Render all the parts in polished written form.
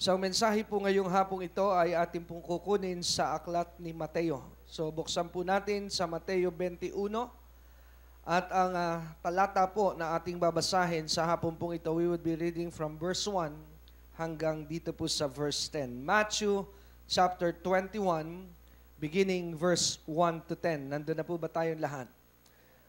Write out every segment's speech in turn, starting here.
So, ang mensahe po ngayong hapong ito ay ating pong kukunin sa aklat ni Mateo. So, buksan po natin sa Mateo 21. At ang talata po na ating babasahin sa hapon pong ito, we would be reading from verse 1 hanggang dito po sa verse 10. Matthew chapter 21, beginning verse 1 to 10. Nandun na po ba tayong lahat?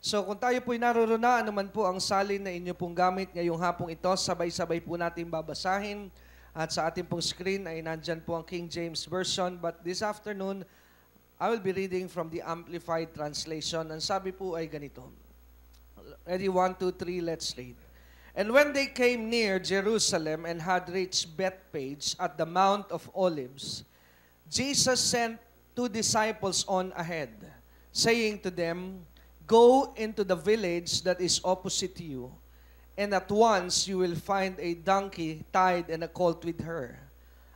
So kung tayo po'y naroon na, anuman po ang salin na inyo pong gamit ngayong hapong ito, sabay-sabay po natin babasahin. At sa ating pong screen ay nandyan po ang King James Version. But this afternoon, I will be reading from the Amplified Translation. Ang sabi po ay ganito. Ready, 1, 2, 3, let's read. And when they came near Jerusalem and had reached Bethphage at the Mount of Olives, Jesus sent 2 disciples on ahead, saying to them, Go into the village that is opposite to you, and at once you will find a donkey tied and a colt with her.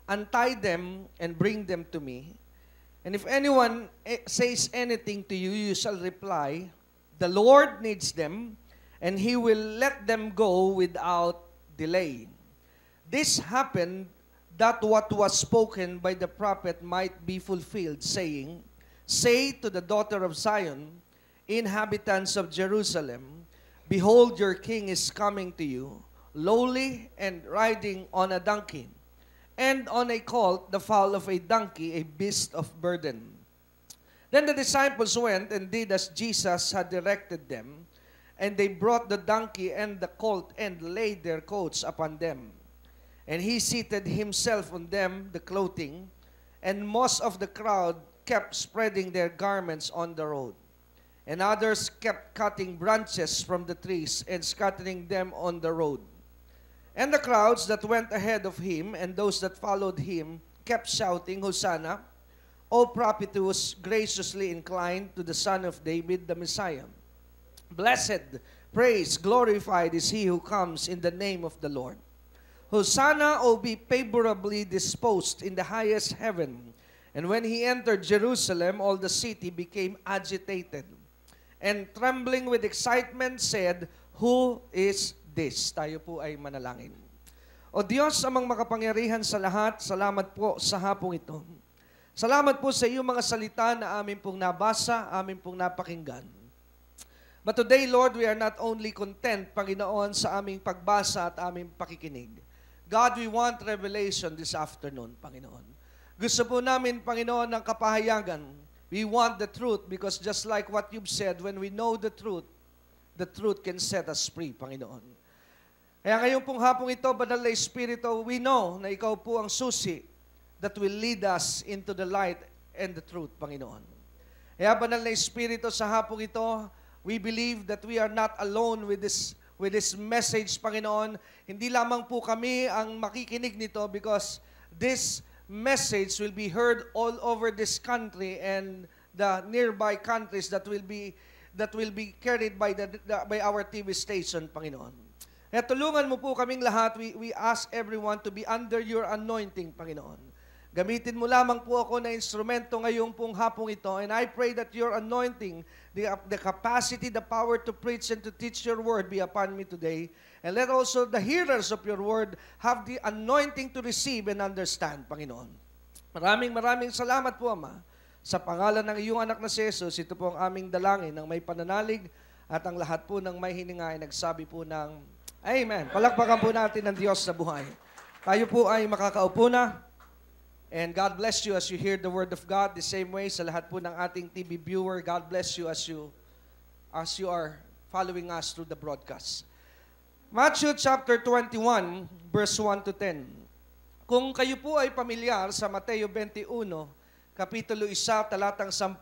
Untie them and bring them to me. And if anyone says anything to you, you shall reply, The Lord needs them, and He will let them go without delay. This happened that what was spoken by the prophet might be fulfilled, saying, Say to the daughter of Zion, Inhabitants of Jerusalem, behold, your king is coming to you, lowly and riding on a donkey, and on a colt, the foal of a donkey, a beast of burden. Then the disciples went and did as Jesus had directed them, and they brought the donkey and the colt and laid their coats upon them. And he seated himself on them, the clothing, and most of the crowd kept spreading their garments on the road. And others kept cutting branches from the trees and scattering them on the road. And the crowds that went ahead of him and those that followed him kept shouting, Hosanna, O prophet who was graciously inclined to the Son of David, the Messiah. Blessed, praised, glorified is he who comes in the name of the Lord. Hosanna, O be favorably disposed in the highest heaven. And when he entered Jerusalem, all the city became agitated. And trembling with excitement said, Who is this? Tayo po ay manalangin. O Diyos, amang makapangyarihan sa lahat, salamat po sa hapong ito. Salamat po sa iyong mga salita na amin pong nabasa, amin pong napakinggan. But today, Lord, we are not only content, Panginoon, sa aming pagbasa at aming pakikinig. God, we want revelation this afternoon, Panginoon. Gusto po namin, Panginoon, ng kapahayagan. We want the truth because just like what you've said, when we know the truth can set us free, Panginoon. Kaya ngayon pong hapong ito, Banal na Espiritu, we know na ikaw po ang susi that will lead us into the light and the truth, Panginoon. Kaya Banal na Espiritu, sa hapong ito, we believe that we are not alone with this message, Panginoon. Hindi lamang po kami ang makikinig nito because this message will be heard all over this country and the nearby countries that will be carried by our TV station, Panginoon. Kaya tulungan mo po kaming lahat. We ask everyone to be under your anointing, Panginoon. Gamitin mo lamang po ako na instrumento ngayong pong hapong ito, and I pray that your anointing, the capacity, the power to preach and to teach your word be upon me today. And let also the hearers of your word have the anointing to receive and understand, Panginoon. Maraming salamat po, Ama. Sa pangalan ng iyong anak na si Jesus, ito po ang aming dalangin ng may pananalig at ang lahat po ng may hininga ay nagsabi po ng Amen. Palakpakan po natin ng Diyos sa buhay. Tayo po ay makakaupo na. And God bless you as you hear the word of God. The same way sa lahat po ng ating TV viewer, God bless you as you are following us through the broadcast. Matthew chapter 21, verse 1 to 10. Kung kayo po ay pamilyar sa Mateo 21, kapitulo 1, talatang 10,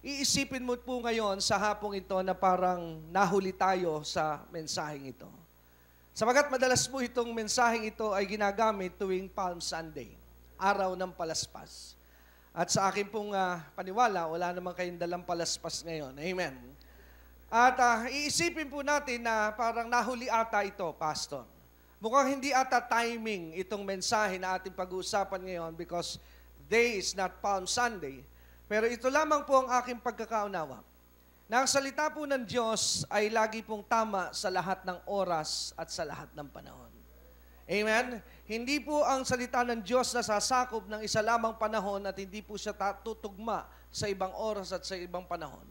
iisipin mo po ngayon sa hapong ito na parang nahuli tayo sa mensaheng ito. Sapagat madalas po itong mensaheng ito ay ginagamit tuwing Palm Sunday, araw ng palaspas. At sa akin pong paniwala, wala naman kayong dalang palaspas ngayon. Amen. At iisipin po natin na parang nahuli ata ito, Pastor. Mukhang hindi ata timing itong mensahe na ating pag-uusapan ngayon because day is not Palm Sunday. Pero ito lamang po ang aking pagkakaunawa. Na ang salita po ng Diyos ay lagi pong tama sa lahat ng oras at sa lahat ng panahon. Amen? Hindi po ang salita ng Diyos na sasakop ng isa lamang panahon at hindi po siya tutugma sa ibang oras at sa ibang panahon.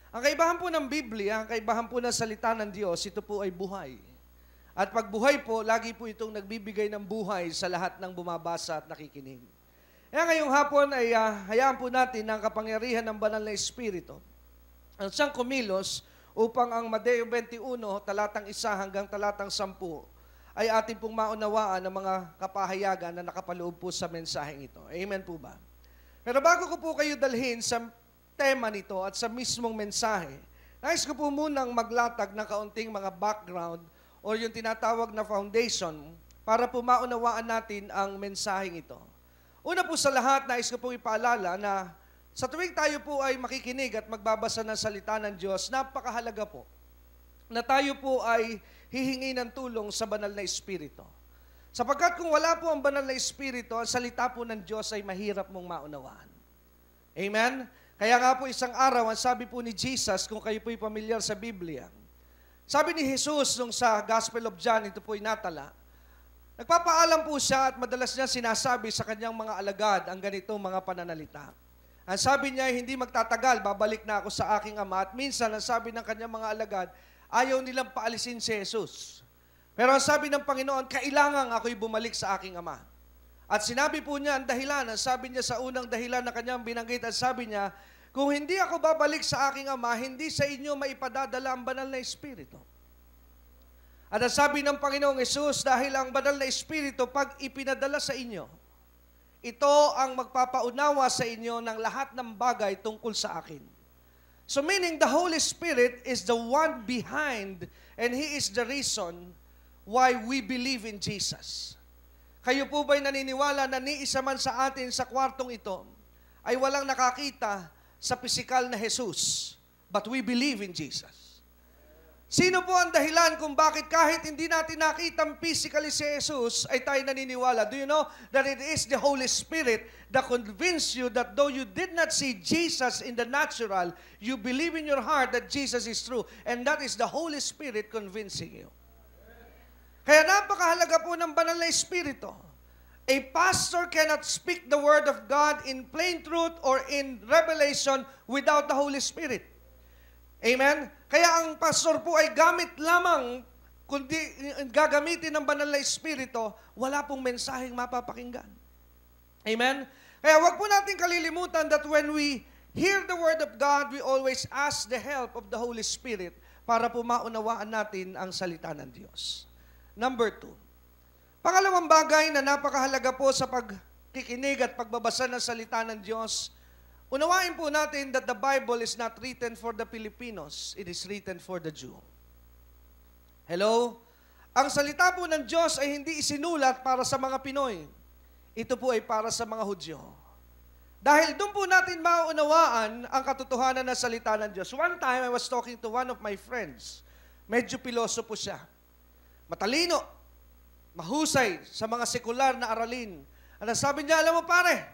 Ang kaibahan po ng Biblia, ang kaibahan po ng salita ng Diyos, ito po ay buhay. At pag buhay po, lagi po itong nagbibigay ng buhay sa lahat ng bumabasa at nakikinig. Kaya ngayong hapon ay hayaan po natin ang kapangyarihan ng banal na Espiritu ang siyang kumilos upang ang Mateo 21, talatang 1 hanggang talatang 10, ay ating pong maunawaan ng mga kapahayagan na nakapaloob po sa mensaheng ito. Amen po ba? Pero bago ko po kayo dalhin sa tema nito at sa mismong mensahe, nais ko po munang maglatag ng kaunting mga background o yung tinatawag na foundation para po maunawaan natin ang mensaheng ito. Una po sa lahat, nais ko pong ipaalala na sa tuwing tayo po ay makikinig at magbabasa ng salita ng Diyos, napakahalaga po na tayo po ay hihingi ng tulong sa banal na Espiritu. Sapagkat kung wala po ang banal na Espiritu, ang salita po ng Diyos ay mahirap mong maunawaan. Amen? Kaya nga po isang araw, ang sabi po ni Jesus, kung kayo po'y pamilyar sa Biblia, sabi ni Jesus nung sa Gospel of John, ito po'y natala, nagpapaalam po siya at madalas niya sinasabi sa kanyang mga alagad ang ganitong mga pananalita. Ang sabi niya, hindi magtatagal, babalik na ako sa aking Ama. At minsan, ang sabi ng kanyang mga alagad, ayaw nilang paalisin si Jesus. Pero ang sabi ng Panginoon, kailangan ako'y bumalik sa aking Ama. At sinabi po niya ang dahilan, ang sabi niya sa unang dahilan na kanyang binanggit, at sabi niya, kung hindi ako babalik sa aking Ama, hindi sa inyo maipadadala ang banal na Espiritu. At ang sabi ng Panginoong Hesus, dahil ang banal na Espiritu, pag ipinadala sa inyo, ito ang magpapaunawa sa inyo ng lahat ng bagay tungkol sa akin. So meaning the Holy Spirit is the one behind and He is the reason why we believe in Jesus. Kayo po ba'y naniniwala na ni isa man sa atin sa kwartong ito ay walang nakakita sa pisikal na Jesus, but we believe in Jesus? Sino po ang dahilan kung bakit kahit hindi natin nakitang physically si Jesus, ay tayo naniniwala? Do you know that it is the Holy Spirit that convinced you that though you did not see Jesus in the natural, you believe in your heart that Jesus is true. And that is the Holy Spirit convincing you. Kaya napakahalaga po ng banal na Espiritu. A pastor cannot speak the Word of God in plain truth or in revelation without the Holy Spirit. Amen? Kaya ang pastor po ay gamit lamang, kundi gagamitin ng banal na Espiritu, wala pong mensaheng mapapakinggan. Amen? Kaya wag po natin kalilimutan that when we hear the Word of God, we always ask the help of the Holy Spirit para po maunawaan natin ang salita ng Diyos. Number 2. Pangalawang bagay na napakahalaga po sa pagkikinig at pagbabasa ng salita ng Diyos, unawain po natin that the Bible is not written for the Filipinos, it is written for the Jew. Hello? Ang salita po ng Diyos ay hindi isinulat para sa mga Pinoy. Ito po ay para sa mga Hudyo. Dahil doon po natin maunawaan ang katotohanan ng salita ng Diyos. One time, I was talking to one of my friends. Medyo piloso po siya. Matalino, mahusay sa mga sekular na aralin. At sabi niya, alam mo pare,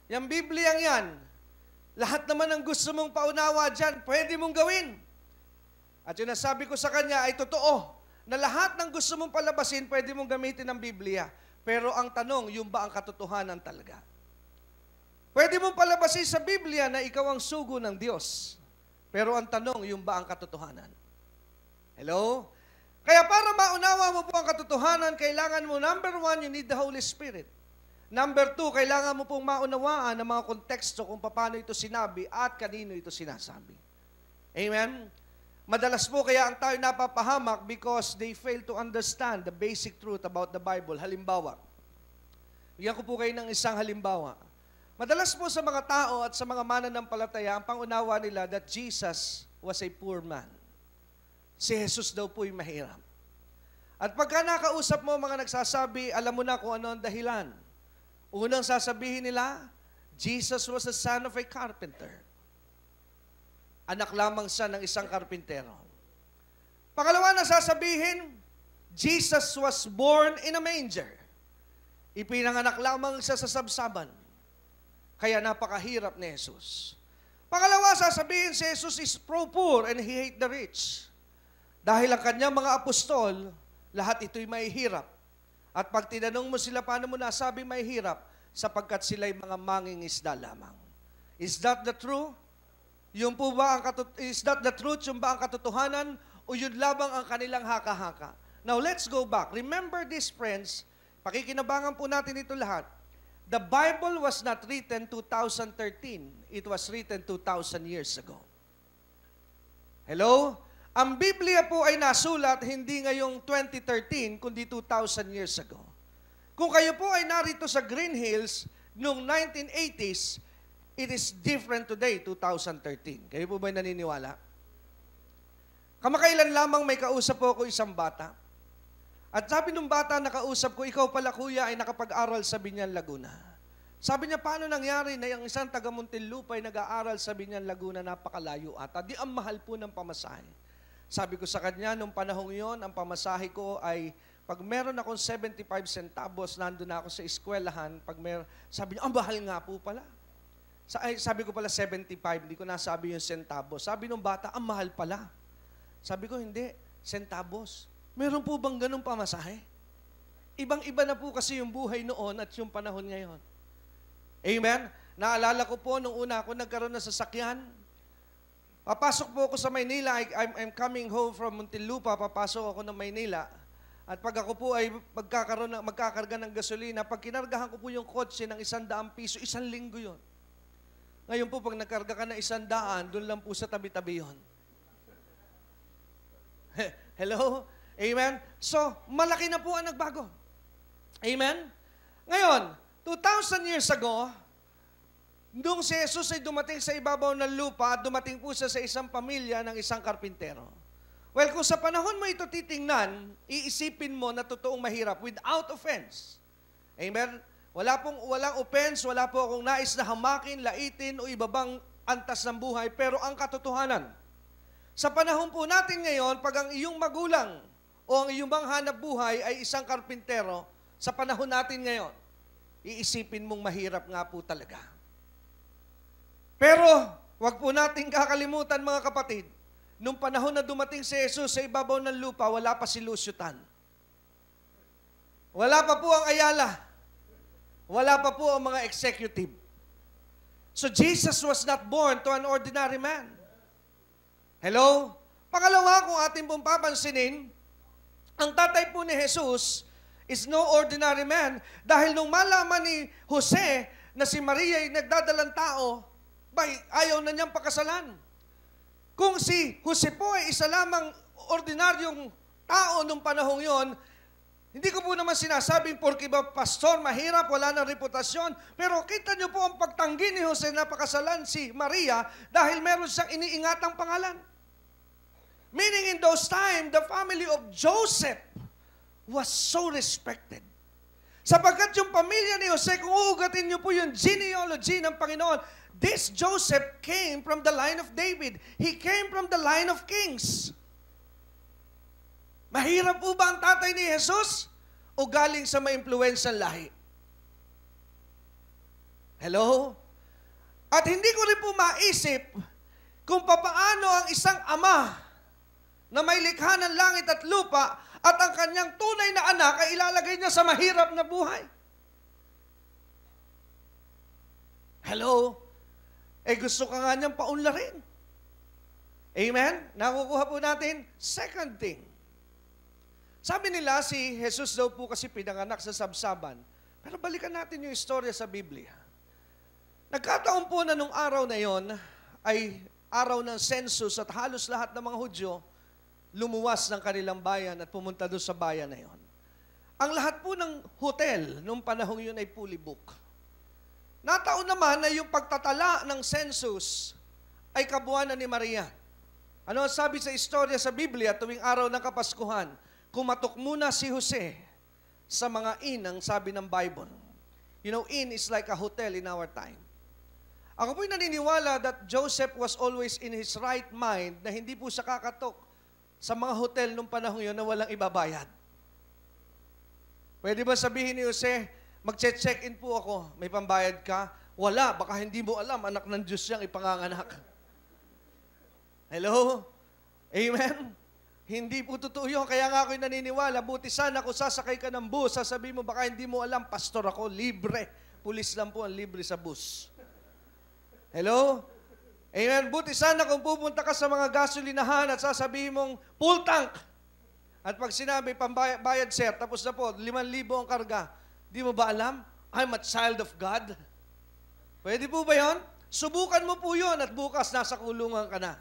yung Biblia yan, lahat naman ng gusto mong paunawa dyan, pwede mong gawin. At yung nasabi ko sa kanya ay totoo, na lahat ng gusto mong palabasin, pwede mong gamitin ng Biblia. Pero ang tanong, yung ba ang katotohanan talaga? Pwede mong palabasin sa Biblia na ikaw ang sugo ng Diyos. Pero ang tanong, yung ba ang katotohanan? Hello? Kaya para maunawa mo po ang katotohanan, kailangan mo, number 1, you need the Holy Spirit. Number 2, kailangan mo pong maunawaan ang mga konteksto kung paano ito sinabi at kanino ito sinasabi. Amen? Madalas po kaya ang tayo napapahamak because they fail to understand the basic truth about the Bible. Halimbawa, bigyan ko po kayo ng isang halimbawa. Madalas po sa mga tao at sa mga mananampalataya, ang pangunawa nila that Jesus was a poor man. Si Jesus daw po'y mahirap. At pagka nakausap mo mga nagsasabi, alam mo na kung ano ang dahilan. Unang sasabihin nila, Jesus was the son of a carpenter. Anak lamang siya ng isang karpintero. Pangalawa na sasabihin, Jesus was born in a manger. Ipinanganak lamang siya sa sabsaban. Kaya napakahirap ni Jesus. Pangalawa, sasabihin si Jesus is pro-poor and he hate the rich. Dahil ang kanyang mga apostol, lahat ito'y mahihirap. At pag tinanong mo sila, paano mo nasabing may hirap? Sapagkat sila'y mga mangingisda lamang. Is that the truth? Is that the truth? Yung ba ang katotohanan? O yun lamang ang kanilang haka-haka? Now, let's go back. Remember this, friends. Pakikinabangan po natin ito lahat. The Bible was not written 2013. It was written 2,000 years ago. Hello? Ang Biblia po ay nasulat hindi ngayong 2013, kundi 2,000 years ago. Kung kayo po ay narito sa Green Hills noong 1980s, it is different today, 2013. Kayo po ba naniniwala? Kamakailan lamang may kausap po ako isang bata. At sabi nung bata na kausap ko, ikaw pala kuya ay nakapag-aral sa Binyan, Laguna. Sabi niya, paano nangyari na yung isang taga Muntinlupa ay nag-aaral sa Binyan, Laguna, napakalayo ata. Di ang mahal po ng pamasahe. Sabi ko sa kanya, nung panahong yon, ang pamasahe ko ay, pag meron akong 75 centavos, nandun na ako sa eskwelahan, sabi niya, ang mahal nga po pala. Sabi ko pala 75, hindi ko nasabi yung centavos. Sabi nung bata, ang mahal pala. Sabi ko, hindi, centavos. Meron po bang ganung pamasahe? Ibang-iba na po kasi yung buhay noon at yung panahon ngayon. Amen? Naalala ko po, nung una ako nagkaroon ng sasakyan, papasok po ako sa Maynila, I'm coming home from Muntinlupa, papasok ako ng Maynila, at pag ako po ay magkakarga ng gasolina, pag kinargahan ko po yung kotse ng 100 piso, 1 linggo yon. Ngayon po, pag nagkarga ka ng 100, doon lang po sa tabi-tabi yon. Hello? Amen? So, malaki na po ang nagbago. Amen? Ngayon, 2,000 years ago, nung si Jesus ay dumating sa ibabaw ng lupa, dumating po siya sa isang pamilya ng isang karpintero. Well, kung sa panahon mo ito titingnan, iisipin mo na totoong mahirap without offense. Amen? Walang offense, wala po akong nais na hamakin, laitin o ibabang antas ng buhay, pero ang katotohanan, sa panahon po natin ngayon, pag ang iyong magulang o ang iyong hanap buhay ay isang karpintero, sa panahon natin ngayon, iisipin mong mahirap nga po talaga. Pero, wag po nating kakalimutan mga kapatid, nung panahon na dumating si Jesus sa ibabaw ng lupa, wala pa si Lusyutan. Wala pa po ang Ayala. Wala pa po ang mga executive. So Jesus was not born to an ordinary man. Hello? Pangalawa, kung ating pong papansinin, ang tatay po ni Jesus is no ordinary man. Dahil nung malaman ni Jose na si Maria ay nagdadalang tao, ayaw na niyang pakasalan. Kung si Jose po ay isa lamang ordinaryong tao nung panahong yon, hindi ko po naman sinasabing porque ba pastor, mahirap, wala ng reputasyon, pero kita niyo po ang pagtanggi ni Jose na pakasalan si Maria dahil meron siyang iniingatang pangalan. Meaning in those times, the family of Joseph was so respected. Sapagkat yung pamilya ni Jose, kung uugatin niyo po yung genealogy ng Panginoon, this Joseph came from the line of David. He came from the line of kings. Mahirap po ba ang tatay ni Jesus? O galing sa ma-influensyang lahi? Hello? At hindi ko rin po maisip kung papaano ang isang ama na may likha ng langit at lupa at ang kanyang tunay na anak ay ilalagay niya sa mahirap na buhay. Hello? Gusto ka nga niyang paunlarin. Amen? Nakukuha po natin. Second thing. Sabi nila si Jesus daw po kasi pinanganak sa sabsaban. Pero balikan natin yung istorya sa Biblia. Nagkataon po na nung araw na yon ay araw ng census at halos lahat ng mga Hudyo lumuwas ng kanilang bayan at pumunta doon sa bayan na yon. Ang lahat po ng hotel nung panahong yun ay fully booked. Nataon naman na yung pagtatala ng census ay kabuuan ni Maria. Ano ang sabi sa istorya sa Biblia tuwing araw ng Kapaskuhan? Kumatok muna si Jose sa mga inn, ang sabi ng Bible. You know, inn is like a hotel in our time. Ako po'y naniniwala that Joseph was always in his right mind na hindi po siya kakatok sa mga hotel nung panahon yun na walang ibabayad. Pwede ba sabihin ni Jose, magche-check-in po ako, may pambayad ka? Wala, baka hindi mo alam, anak ng Diyos siyang ipanganganak. Hello? Amen? Hindi po totoo yun. Kaya nga ako'y naniniwala, buti sana kung sasakay ka ng bus, sasabihin mo, baka hindi mo alam, pastor ako, libre. Pulis lang po ang libre sa bus. Hello? Amen. Buti sana kung pupunta ka sa mga gasolinahan at sasabihin mong, full tank. At pag sinabi, pambayad sir, tapos na po, 5,000 ang karga. Di mo ba alam? I'm a child of God. Pwede po ba yun? Subukan mo po yun at bukas nasa kulungan ka na.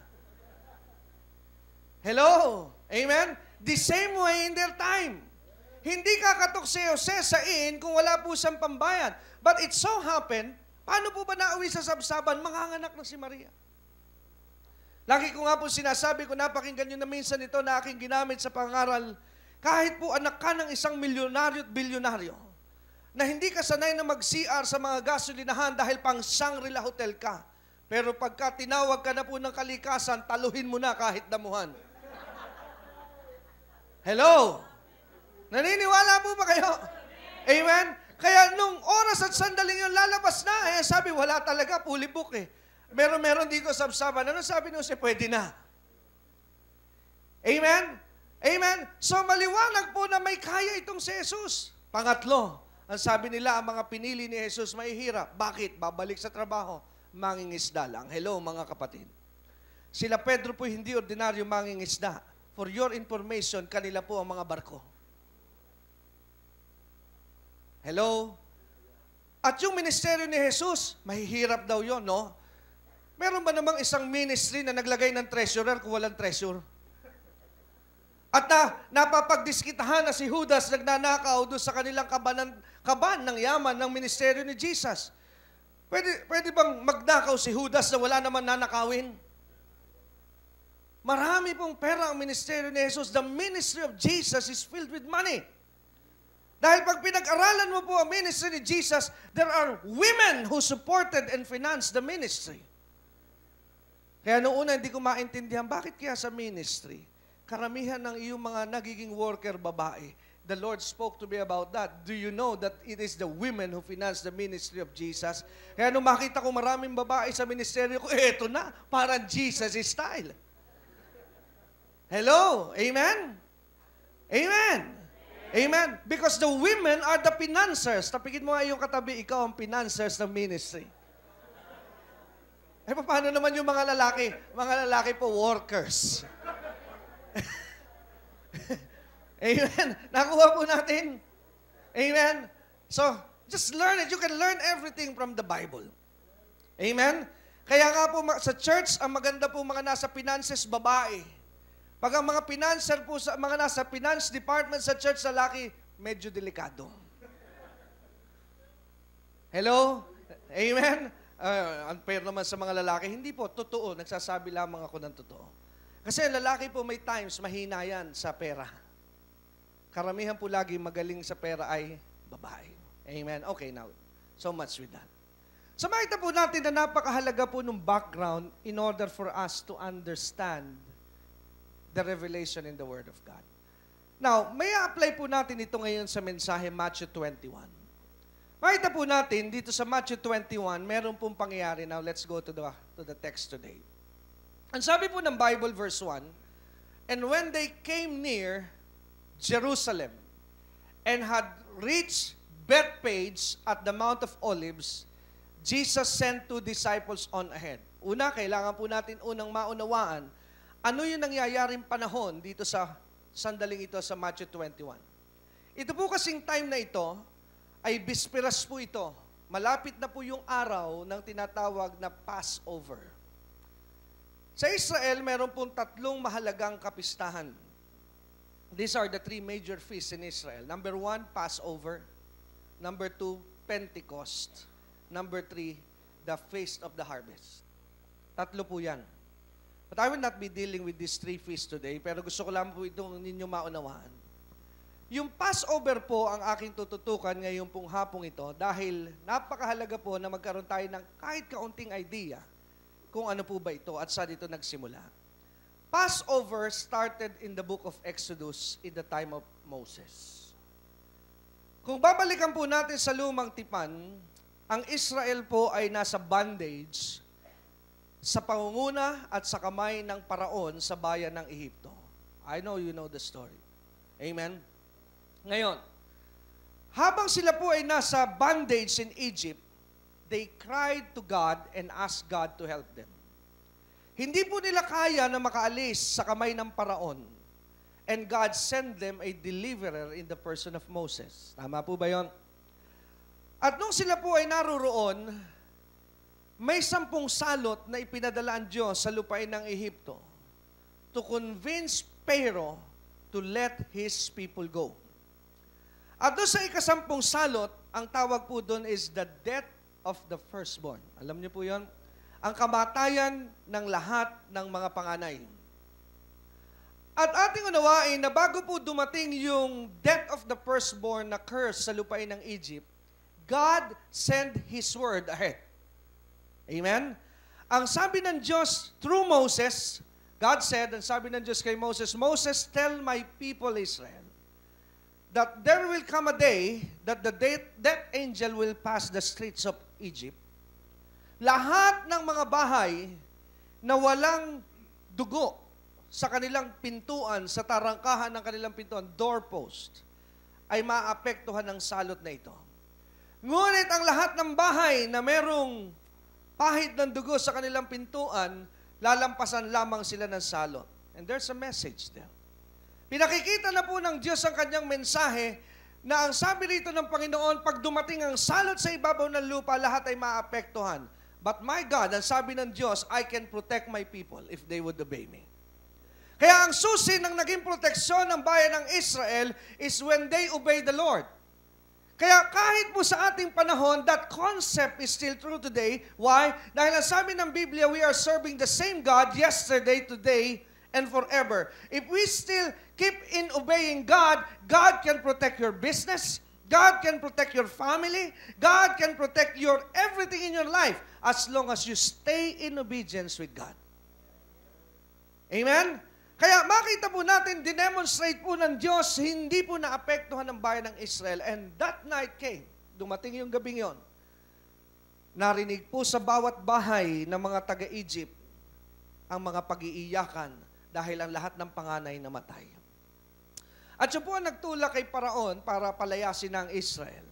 Hello? Amen? The same way in their time. Hindi kakatok si Jose sa inn kung wala po siyang pambayad. But it so happened, paano po ba nauwi sa sabsaban? Manganganak na si Maria. Lagi ko nga po sinasabi ko, napakinggan nyo na minsan ito na aking ginamit sa pangaral, kahit po anak ka ng isang milyonaryo at bilyonaryo, na hindi ka sanay na mag-CR sa mga gasolinahan dahil pang Shangri-La Hotel ka. Pero pagka tinawag ka na po ng kalikasan, taluhin mo na kahit damuhan. Hello? Naniniwala po ba kayo? Amen? Kaya nung oras at sandaling yun lalabas na, sabi, wala talaga, fully book eh. Meron dito sa sabsaban. Ano sabi nyo siya? Pwede na. Amen? Amen? So maliwanag po na may kaya itong si Jesus. Pangatlo, ang sabi nila, ang mga pinili ni Jesus mahihirap. Bakit? Babalik sa trabaho. Mangingisda lang. Hello mga kapatid. Sila Pedro po hindi ordinaryo mangingisda. For your information, kanila po ang mga barko. Hello? At yung ministeryo ni Jesus, mahihirap daw yon, no? Meron ba namang isang ministry na naglagay ng treasurer kung walang treasure? At napapagdiskitahan na si Judas nagnanakaw doon sa kanilang kaban ng yaman ng ministeryo ni Jesus. Pwede bang magnakaw si Judas na wala naman nanakawin? Marami pong pera ang ministeryo ni Jesus. The ministry of Jesus is filled with money. Dahil pag pinag-aralan mo po ang ministry ni Jesus, there are women who supported and financed the ministry. Kaya noong una hindi ko maintindihan, bakit kaya sa ministry, karamihan ng iyong mga nagiging worker babae. The Lord spoke to me about that. Do you know that it is the women who finance the ministry of Jesus? Kaya nung makita ko maraming babae sa ministeryo ko, eto na, parang Jesus style. Hello? Amen? Amen? Amen? Because the women are the financiers. Tapigin mo nga yung katabi, ikaw ang financiers ng ministry. Eh, paano naman yung mga lalaki? Mga lalaki po, workers. Amen? Nakuha po natin. Amen? So, just learn it. You can learn everything from the Bible. Amen? Kaya nga po sa church, ang maganda po mga nasa finances, babae. Pag ang mga financer po, mga nasa finance department sa church, lalaki, medyo delikado. Hello? Amen? Unfair naman sa mga lalaki. Hindi po, totoo. Nagsasabi lamang ako ng totoo. Kasi lalaki po may times, mahina yan sa pera. Karamihan po lagi magaling sa pera ay babae. Amen? Okay, now, so much with that. So makita po natin na napakahalaga po ng background in order for us to understand the revelation in the Word of God. Now, may apply po natin ito ngayon sa mensahe Matthew 21. Makita po natin dito sa Matthew 21, meron pong pangyayari. Now, let's go to the text today. Ang sabi po ng Bible, verse 1, and when they came near Jerusalem and had reached Bethphage at the Mount of Olives, Jesus sent 2 disciples on ahead. Una, kailangan po natin unang maunawaan ano yung nangyayaring panahon dito sa sandaling ito sa Matthew 21. Ito po kasing time na ito ay bisperas po ito. Malapit na po yung araw ng tinatawag na Passover. Sa Israel, meron pong 3 mahalagang kapistahan. These are the 3 major feasts in Israel. Number 1, Passover. Number 2, Pentecost. Number 3, the Feast of the Harvest. 3 po yan. But I will not be dealing with these 3 feasts today, pero gusto ko lang po itong ninyo maunawaan. Yung Passover po ang aking tututukan ngayong pong hapong ito dahil napakahalaga po na magkaroon tayo ng kahit kaunting idea kung ano po ba ito at saan ito nagsimula. Passover started in the book of Exodus in the time of Moses. Kung babalikan po natin sa lumang tipan, ang Israel po ay nasa bondage sa pangunguna at sa kamay ng paraon sa bayan ng Ehipto. I know you know the story. Amen? Ngayon, habang sila po ay nasa bondage in Egypt, they cried to God and asked God to help them. Hindi po nila kaya na makaalis sa kamay ng paraon. And God sent them a deliverer in the person of Moses. Tama po ba yon? At nung sila po ay naroroon, may 10 salot na ipinadala ang Diyos sa lupain ng Ehipto to convince Pharaoh to let his people go. At doon sa 10 salot, ang tawag po doon is the death of the firstborn. Alam niyo po yon? Ang kamatayan ng lahat ng mga panganay. At ating unawain na bago po dumating yung death of the firstborn na curse sa lupain ng Egypt, God sent His word ahead. Amen? Ang sabi ng Diyos through Moses, God said, ang sabi ng Diyos kay Moses, Moses, tell my people Israel that there will come a day that the death angel will pass the streets of Egypt. Lahat ng mga bahay na walang dugo sa kanilang pintuan, sa tarangkahan ng kanilang pintuan, doorpost, ay maapektuhan ng salot na ito. Ngunit ang lahat ng bahay na merong pahid ng dugo sa kanilang pintuan, lalampasan lamang sila ng salot. And there's a message there. Pinakikita na po ng Diyos ang kanyang mensahe na ang sabi rito ng Panginoon, pag dumating ang salot sa ibabaw ng lupa, lahat ay maapektuhan. But my God, ang sabi ng Diyos, I can protect my people if they would obey me. Kaya ang susi ng naging proteksyon ng bayan ng Israel is when they obey the Lord. Kaya kahit po sa ating panahon, that concept is still true today. Why? Dahil ang sabi ng Biblia, we are serving the same God yesterday, today, and forever. If we still keep in obeying God, God can protect your business, God can protect your family, God can protect your everything in your life as long as you stay in obedience with God. Amen? Kaya makita po natin, dinemonstrate po ng Diyos, hindi po naapektuhan ng bayan ng Israel. And that night came, dumating yung gabing yon, narinig po sa bawat bahay ng mga taga-Egypt ang mga pag-iiyakan dahil ang lahat ng panganay namatay. At siya po ang nagtulak kay Paraon para palayasin ang Israel.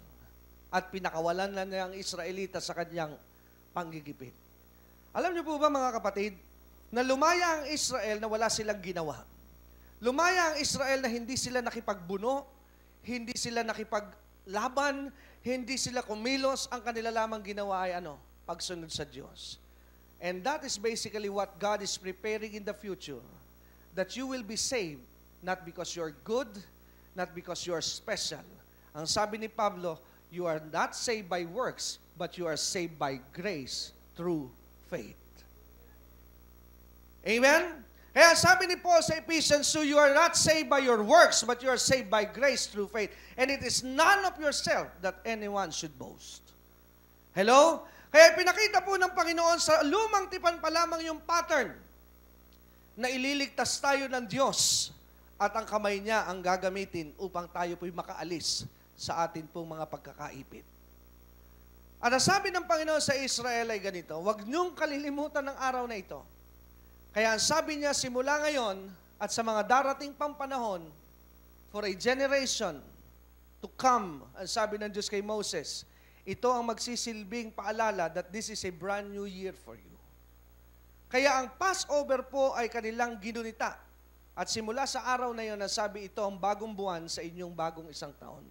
At pinakawalan na niya ang Israelita sa kanyang panggigipit. Alam niyo po ba mga kapatid, na lumaya ang Israel na wala silang ginawa. Lumaya ang Israel na hindi sila nakipagbuno, hindi sila nakipaglaban, hindi sila kumilos, ang kanila lamang ginawa ay pagsunod sa Diyos. And that is basically what God is preparing in the future, that you will be saved, not because you're good, not because you're special. Ang sabi ni Pablo, you are not saved by works, but you are saved by grace through faith. Amen? Kaya sabi ni Paul sa Ephesians 2, you are not saved by your works, but you are saved by grace through faith. And it is none of yourself that anyone should boast. Hello? Kaya pinakita po ng Panginoon sa lumang tipan pa lamang yung pattern na ililigtas tayo ng Diyos at ang kamay niya ang gagamitin upang tayo po'y makaalis sa atin pong mga pagkakaipit. At ang sabi ng Panginoon sa Israel ay ganito, huwag niyong kalilimutan ng araw na ito. Kaya ang sabi niya, simula ngayon at sa mga darating pang panahon, for a generation to come, ang sabi ng Diyos kay Moses, ito ang magsisilbing paalala that this is a brand new year for you. Kaya ang Passover po ay kanilang ginunita. At simula sa araw na yon, nasabi ito ang bagong buwan sa inyong bagong isang taon.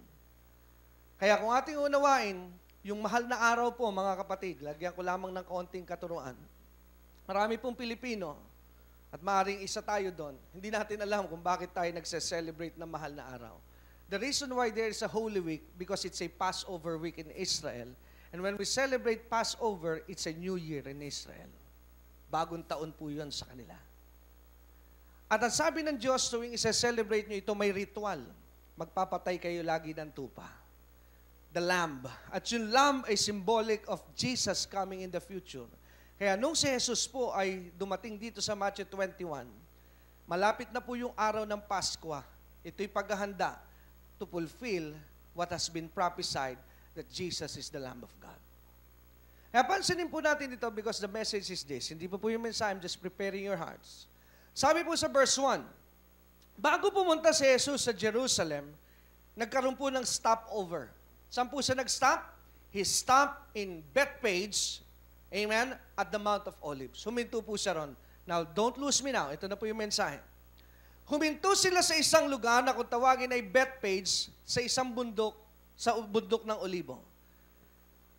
Kaya kung ating unawain, yung mahal na araw po, mga kapatid, lagyan ko lamang ng kaunting katuruan. Marami pong Pilipino, at maaaring isa tayo doon, hindi natin alam kung bakit tayo nagse-celebrate ng mahal na araw. The reason why there is a Holy Week, because it's a Passover week in Israel. And when we celebrate Passover, it's a new year in Israel. Bagong taon po yun sa kanila. At ang sabi ng Diyos, tuwing isa-celebrate nyo ito, may ritual. Magpapatay kayo lagi ng tupa. The lamb. At yung lamb ay symbolic of Jesus coming in the future. Kaya nung si Jesus po ay dumating dito sa Matthew 21, malapit na po yung araw ng Pasko. Ito'y paghahanda to fulfill what has been prophesied that Jesus is the Lamb of God. Kaya pansinin po natin ito because the message is this. Hindi po yung mensahe, I'm just preparing your hearts. Sabi po sa verse 1, Bago pumunta si Jesus sa Jerusalem, nagkaroon po ng stopover. Saan po siya nag-stop? He stopped in Bethpage, amen, at the Mount of Olives. Huminto po siya ron. Now, don't lose me now. Ito na po yung mensahe. Huminto sila sa isang lugar na kung tawagin ay Bethpage, sa isang bundok, sa bundok ng Olibo.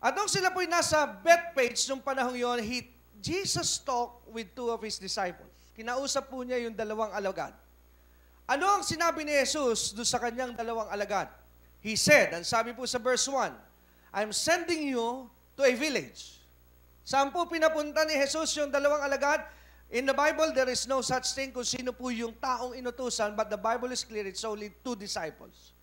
At nung sila po'y nasa Bethpage, nung panahong yon, Jesus talked with two of His disciples. Kinausap po niya yung dalawang alagad. Ano ang sinabi ni Jesus doon sa kanyang dalawang alagad? He said, and sabi po sa verse 1, I'm sending you to a village. Saan po pinapunta ni Jesus yung dalawang alagad? In the Bible, there is no such thing kung sino po yung taong inutusan, but the Bible is clear, it's only two disciples.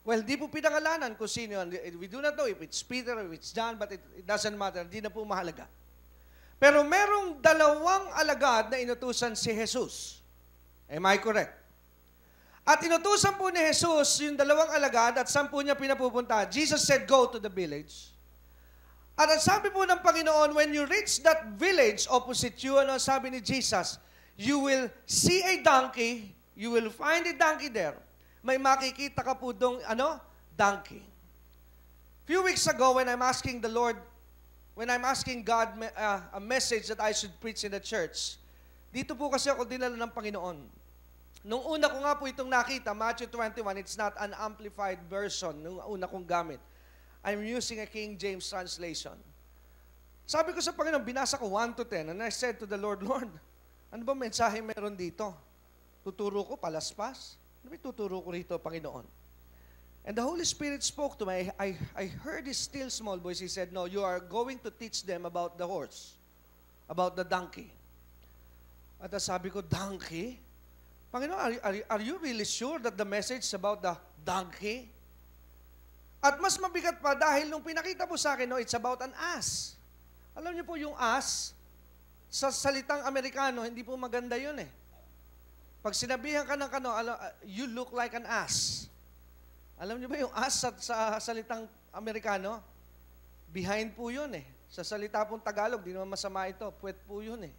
Well, di po pinangalanan kung sino yun. We do not know if it's Peter or if it's John, but it doesn't matter. Di na po mahalaga. Pero merong dalawang alagad na inutusan si Jesus. Am I correct? At inutusan po ni Jesus yung dalawang alagad at saan po niya pinapupunta? Jesus said, go to the village. At ang sabi po ng Panginoon, when you reach that village, opposite you, ano sabi ni Jesus? You will see a donkey, you will find a donkey there. May makikita ka po dong, donkey. Few weeks ago, when I'm asking the Lord, when I'm asking God a message that I should preach in the church, dito po kasi ako dinala ng Panginoon. Nung una ko nga po itong nakita, Matthew 21, it's not an amplified version, nung una kong gamit. I'm using a King James translation. Sabi ko sa Panginoon, binasa ko 1 to 10, and I said to the Lord, Lord, ano ba mensahe meron dito? Tuturo ko, palaspas? Ano ba tuturo ko rito, Panginoon? And the Holy Spirit spoke to me. I heard this still small voice. He said, no, you are going to teach them about the horse, about the donkey. At sabi ko, donkey? Panginoon, are you really sure that the message is about the donkey? At mas mabigat pa dahil nung pinakita po sa akin, no, it's about an ass. Alam niyo po yung ass, sa salitang Amerikano, hindi po maganda yun eh. Pag sinabihan ka ng you look like an ass. Alam niyo ba yung ass sa salitang Amerikano? Behind po yun eh. Sa salita pong Tagalog, di naman masama ito, puwet po yun eh.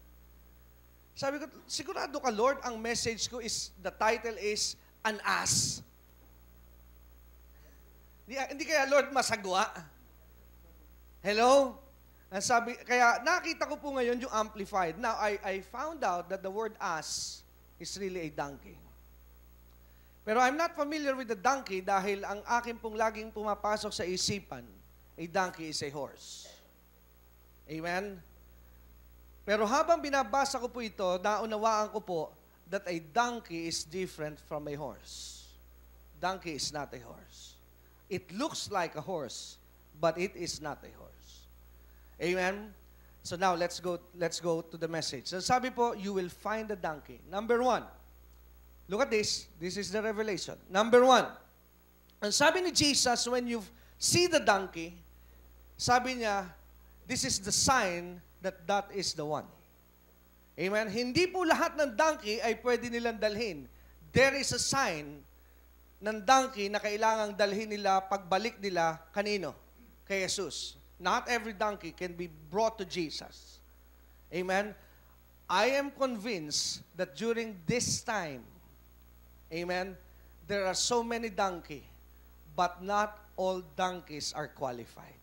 Sabi ko, sigurado ka, Lord, ang message ko is, the title is, an ass. Hindi kaya, Lord, masagwa? Hello? Sabi, kaya nakita ko po ngayon yung amplified. Now, I found out that the word ass is really a donkey. Pero I'm not familiar with the donkey dahil ang akin pong laging pumapasok sa isipan, a donkey is a horse. Amen? Pero habang binabasa ko po ito, naunawaan ko po that a donkey is different from a horse. Donkey is not a horse. It looks like a horse, but it is not a horse. Amen? So now, let's go to the message. So sabi po, you will find a donkey. Number 1, look at this. This is the revelation. Number 1, ang sabi ni Jesus, when you see the donkey, sabi niya, this is the sign that is the one. Amen? Hindi po lahat ng donkey ay pwede nilang dalhin. There is a sign ng donkey na kailangang dalhin nila pagbalik nila kanino? Kay Jesus. Not every donkey can be brought to Jesus. Amen? I am convinced that during this time, amen, there are so many donkey, but not all donkeys are qualified.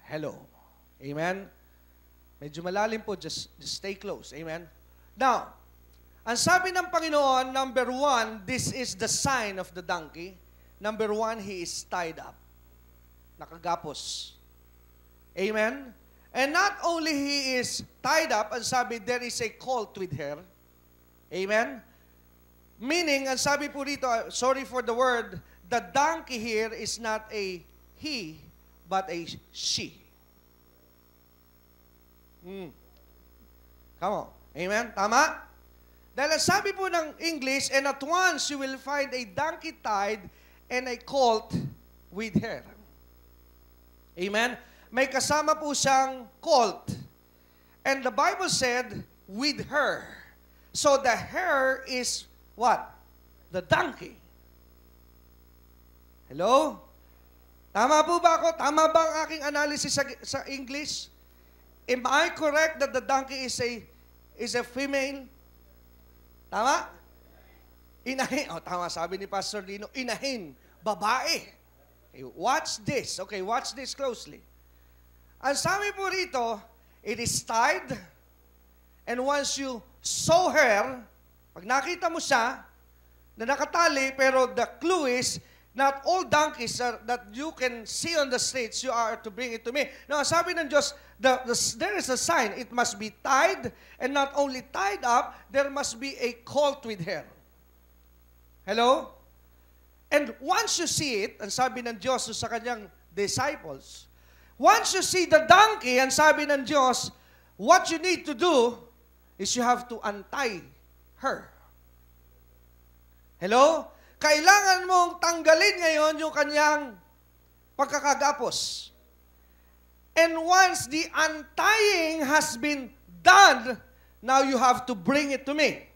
Hello? Amen? Medyo malalim po, just stay close. Amen? Now, ang sabi ng Panginoon, number 1, this is the sign of the donkey. Number 1, he is tied up. Nakagapos. Amen? And not only he is tied up, ang sabi, there is a colt with her. Amen? Meaning, ang sabi po rito, sorry for the word, the donkey here is not a he, but a she. Come on. Amen? Tama? Dahil ang sabi po ng English, and at once you will find a donkey tied and a colt with her. Amen? May kasama po siyang colt. And the Bible said, with her. So the her is what? The donkey. Hello? Tama po ba ako? Tama ba ang aking analysis sa English? Am I correct that the donkey is a female? Tama? Inahin. Oh, tama, sabi ni Pastor Lino, inahin, babae. Okay, watch this. Okay, watch this closely. Ang sabi po rito, it is tied, and once you saw her, pag nakita mo siya, na nakatali, pero the clue is, not all donkeys that you can see on the streets, you are to bring it to me. Now, sabi ng Diyos, there is a sign. It must be tied, and not only tied up, there must be a colt with her. Hello? And once you see it, ang sabi ng Diyos sa kanyang disciples, once you see the donkey, ang sabi ng Diyos, what you need to do is you have to untie her. Hello? Kailangan mong tanggalin ngayon yung kanyang pagkakagapos. And once the untying has been done, now you have to bring it to me.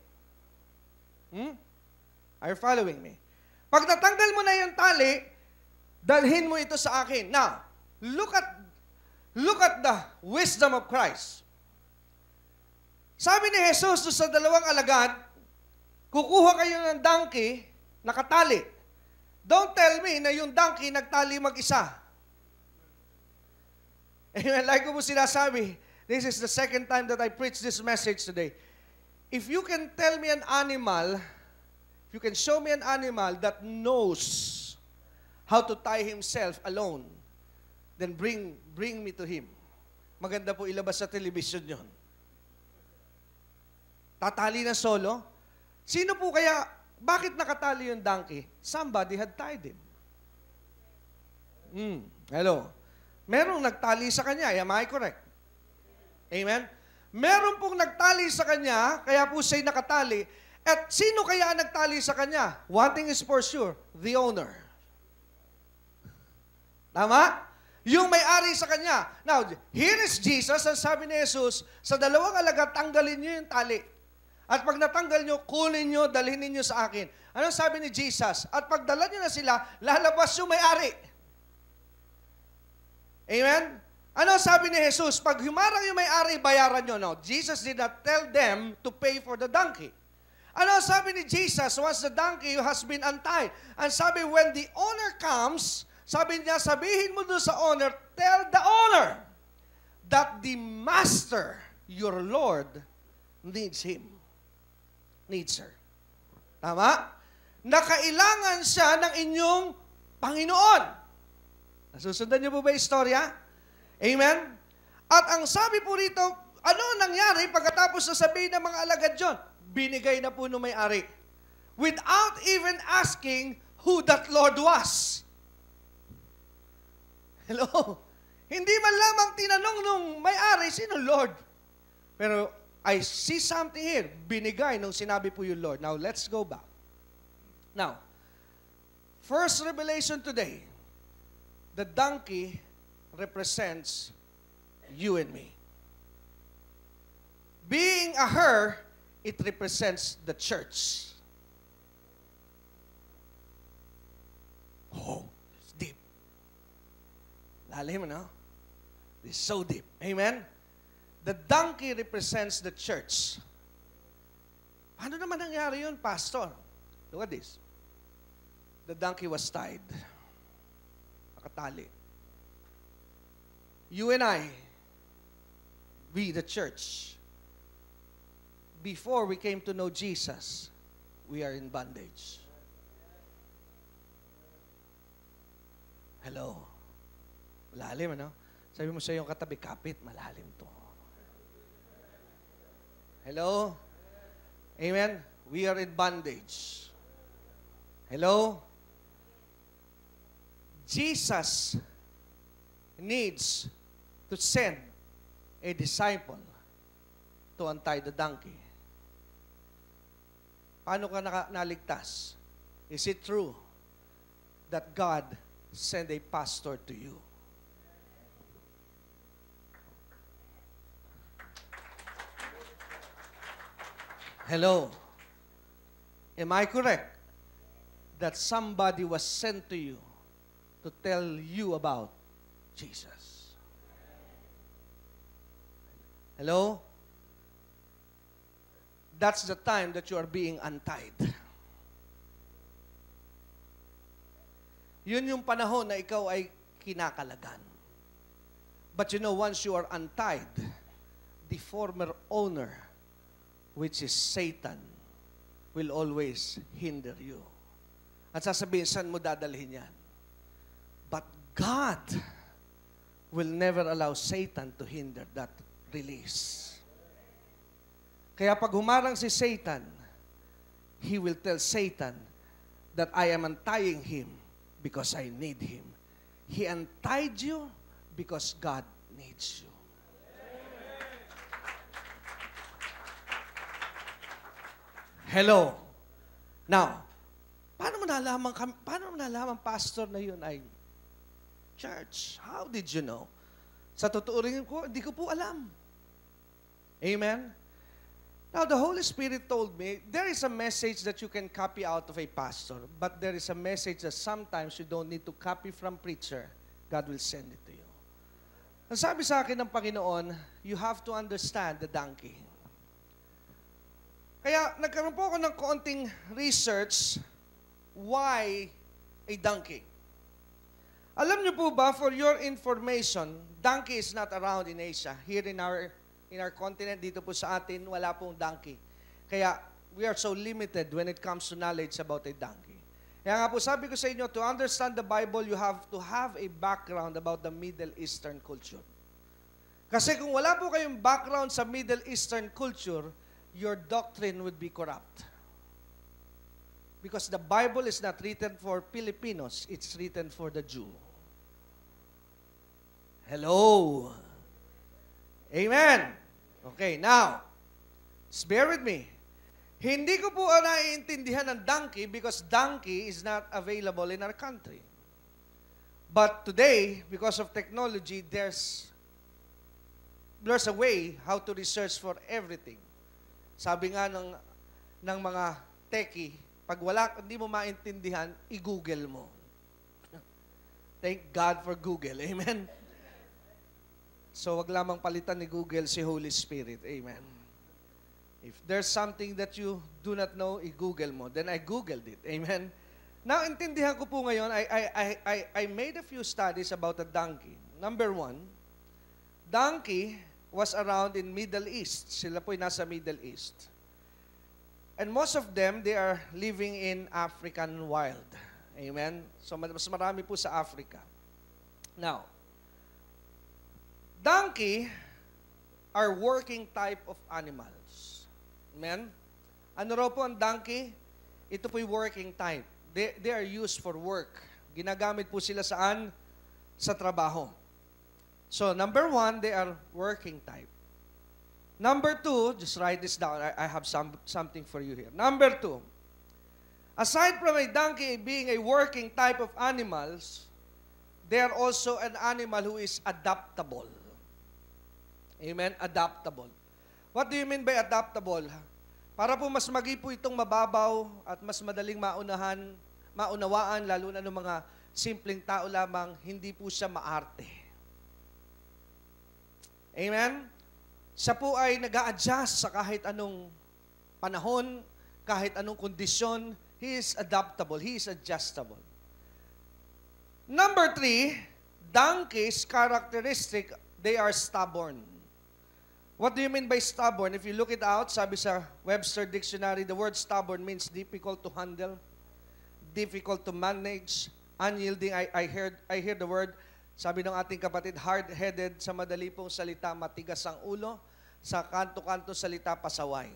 Are you following me? Pag natanggal mo na yung tali, dalhin mo ito sa akin. Now, look at the wisdom of Christ. Sabi ni Jesus sa dalawang alagad, kukuha kayo ng donkey, nakatali. Don't tell me na yung donkey nagtali mag-isa. Amen. Like ko po sinasabi, this is the second time that I preach this message today. If you can tell me an animal, if you can show me an animal that knows how to tie himself alone, then bring me to him. Maganda po ilabas sa television yon. Tatali na solo. Sino po kaya, bakit nakatali yung donkey? Somebody had tied him. Hello. Merong nagtali sa kanya. Am I correct? Amen? Meron pong nagtali sa kanya, kaya po siya'y nakatali. At sino kaya nagtali sa kanya? One thing is for sure, the owner. Tama? Yung may-ari sa kanya. Now, here is Jesus, ang sabi ni Jesus, sa dalawang alagad, tanggalin niyo yung tali. At pag natanggal nyo, kunin nyo, dalhin ninyo sa akin. Anong sabi ni Jesus? At pag dala nyo na sila, lalabas yung may-ari. Amen? Ano sabi ni Jesus? Pag humarang yung may-ari, bayaran nyo. No, Jesus did not tell them to pay for the donkey. Ano sabi ni Jesus once the donkey has been untied? And sabi, when the owner comes, sabi niya, sabihin mo doon sa owner, tell the owner that the master, your Lord, needs him. Needs her. Tama? Nakailangan siya ng inyong Panginoon. Nasusundan niyo po ba yung istorya? Amen? At ang sabi po rito, ano nangyari pagkatapos na sabihin ng mga alagad yun? Binigay na po ng may-ari. Without even asking who that Lord was. Hello? Hindi man lamang tinanong nung may-ari, sino Lord? Pero I see something here. Binigay nung sinabi po yung Lord. Now, let's go back. Now, first revelation today, the donkey represents you and me. Being a her, it represents the church. Oh, it's deep. Lalim, no? It's so deep. Amen? The donkey represents the church. Paano naman nangyari yun, Pastor? Look at this. The donkey was tied. Nakatali. You and I, we the church, before we came to know Jesus, we are in bondage. Hello. Malalim, ano? Sabi mo sa iyong katabi, kapit, malalim to. Hello? Amen? We are in bondage. Hello? Jesus needs to send a disciple to untie the donkey. Paano ka naligtas? Is it true that God sent a pastor to you? Hello? Am I correct that somebody was sent to you to tell you about Jesus? Hello? That's the time that you are being untied. Yun yung panahon na ikaw ay kinakalagan. But you know, once you are untied, the former owner, which is Satan, will always hinder you. At sasabihin, saan mo dadalhin yan? But God will never allow Satan to hinder that release. Kaya pag humarang si Satan, he will tell Satan that I am untying him because I need him. He untied you because God needs you. Hello. Now, paano mo nalaman pastor na yun ay church? How did you know? Sa totoo rin ko, hindi ko po alam. Amen? Now, the Holy Spirit told me, there is a message that you can copy out of a pastor, but there is a message that sometimes you don't need to copy from preacher. God will send it to you. Ang sabi sa akin ng Panginoon, you have to understand the donkey. Kaya nagkaroon po ako ng konting research, why a donkey? Alam niyo po ba, for your information, donkey is not around in Asia. Here in our continent, dito po sa atin, wala pong donkey. Kaya we are so limited when it comes to knowledge about a donkey. Kaya nga po sabi ko sa inyo, to understand the Bible, you have to have a background about the Middle Eastern culture. Kasi kung wala po kayong background sa Middle Eastern culture, your doctrine would be corrupt. Because the Bible is not written for Filipinos, it's written for the Jew. Hello. Amen. Okay, now, just bear with me. Hindi ko po naiintindihan ng donkey because donkey is not available in our country. But today, because of technology, there's a way how to research for everything. Sabi nga ng mga techie, pag hindi mo maintindihan, i-Google mo. Thank God for Google. Amen? So, wag lamang palitan ni Google si Holy Spirit. Amen. If there's something that you do not know, i-Google mo. Then I Googled it. Amen. Now, intindihan ko po ngayon, I made a few studies about a donkey. Number one, donkey was around in Middle East. Sila po'y nasa Middle East. And most of them, they are living in African wild. Amen? So, mas marami po sa Africa. Now, donkey are working type of animals. Amen? Ano raw po ang donkey? Ito po'y working type. They are used for work. Ginagamit po sila saan? Sa trabaho. So, number one, they are working type. Number two, just write this down. I have something for you here. Number two, aside from a donkey being a working type of animals, they are also an animal who is adaptable. Amen? Adaptable. What do you mean by adaptable? Para po mas po itong mababaw at mas madaling maunawaan, lalo na ng mga simpleng tao lamang, hindi po siya maarte. Amen? Siya po ay nag-a-adjust sa kahit anong panahon, kahit anong kondisyon. He is adaptable. He is adjustable. Number three, donkeys' characteristic, they are stubborn. What do you mean by stubborn? If you look it out, sabi sa Webster Dictionary, the word stubborn means difficult to handle, difficult to manage, unyielding. I heard the word, sabi ng ating kapatid, hard-headed, sa madali pong salita, matigas ang ulo, sa kanto-kanto salita, pasaway.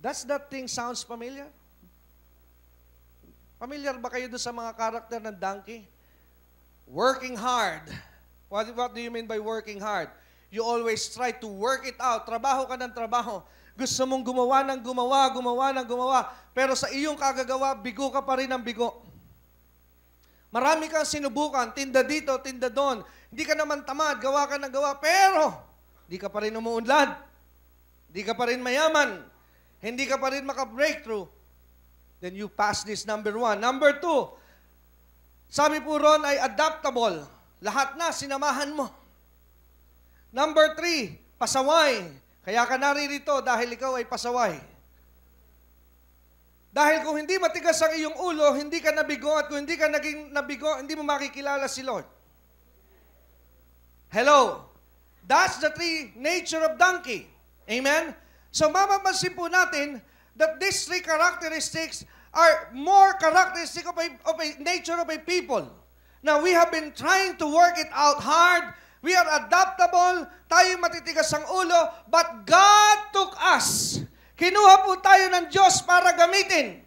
Does that thing sounds familiar? Familiar ba kayo doon sa mga karakter ng donkey? Working hard. What do you mean by working hard? You always try to work it out. Trabaho ka ng trabaho. Gusto mong gumawa ng gumawa. Pero sa iyong kagagawa, bigo ka pa rin ng bigo. Marami kang sinubukan, tinda dito, tinda doon. Hindi ka naman tamad, gawa ka ng gawa, pero hindi ka pa rin umuunlad. Hindi ka pa rin mayaman. Hindi ka pa rin maka-breakthrough. Then you pass this number one. Number two, sabi po ron ay adaptable. Lahat na, sinamahan mo. Number three, pasaway. Kaya ka naririto dahil ikaw ay pasaway. Dahil kung hindi matigas ang iyong ulo, hindi ka nabigo, at kung hindi ka naging nabigo, hindi mo makikilala si Lord. Hello? That's the true nature of donkey. Amen? So mapapansin po natin that these three characteristics are more characteristic of a nature of a people. Now, we have been trying to work it out hard. We are adaptable. Tayo matitigas ang ulo. But God took us. Kinuha po tayo ng Diyos para gamitin.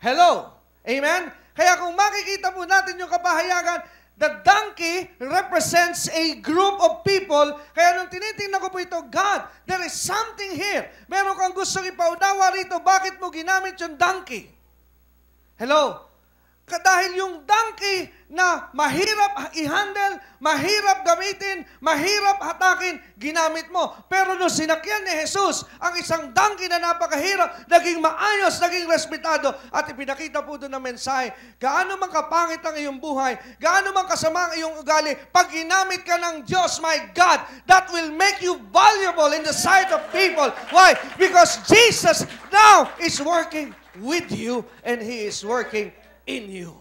Hello? Amen? Kaya kung makikita po natin yung kapahayagan, the donkey represents a group of people. Kaya nung tinitingnan ko po ito, God, there is something here. Meron kang gustong ipaunawa rito. Bakit mo ginamit yung donkey? Hello? Dahil yung donkey na mahirap i-handle, mahirap gamitin, mahirap hatakin, ginamit mo. Pero nung sinakyan ni Jesus, ang isang donkey na napakahirap, naging maayos, naging respetado, at ipinakita po doon ng mensahe, gaano man kapangit ang iyong buhay, gaano man kasama ang iyong ugali, pag ginamit ka ng Diyos, my God, that will make you valuable in the sight of people. Why? Because Jesus now is working with you, and He is working in you.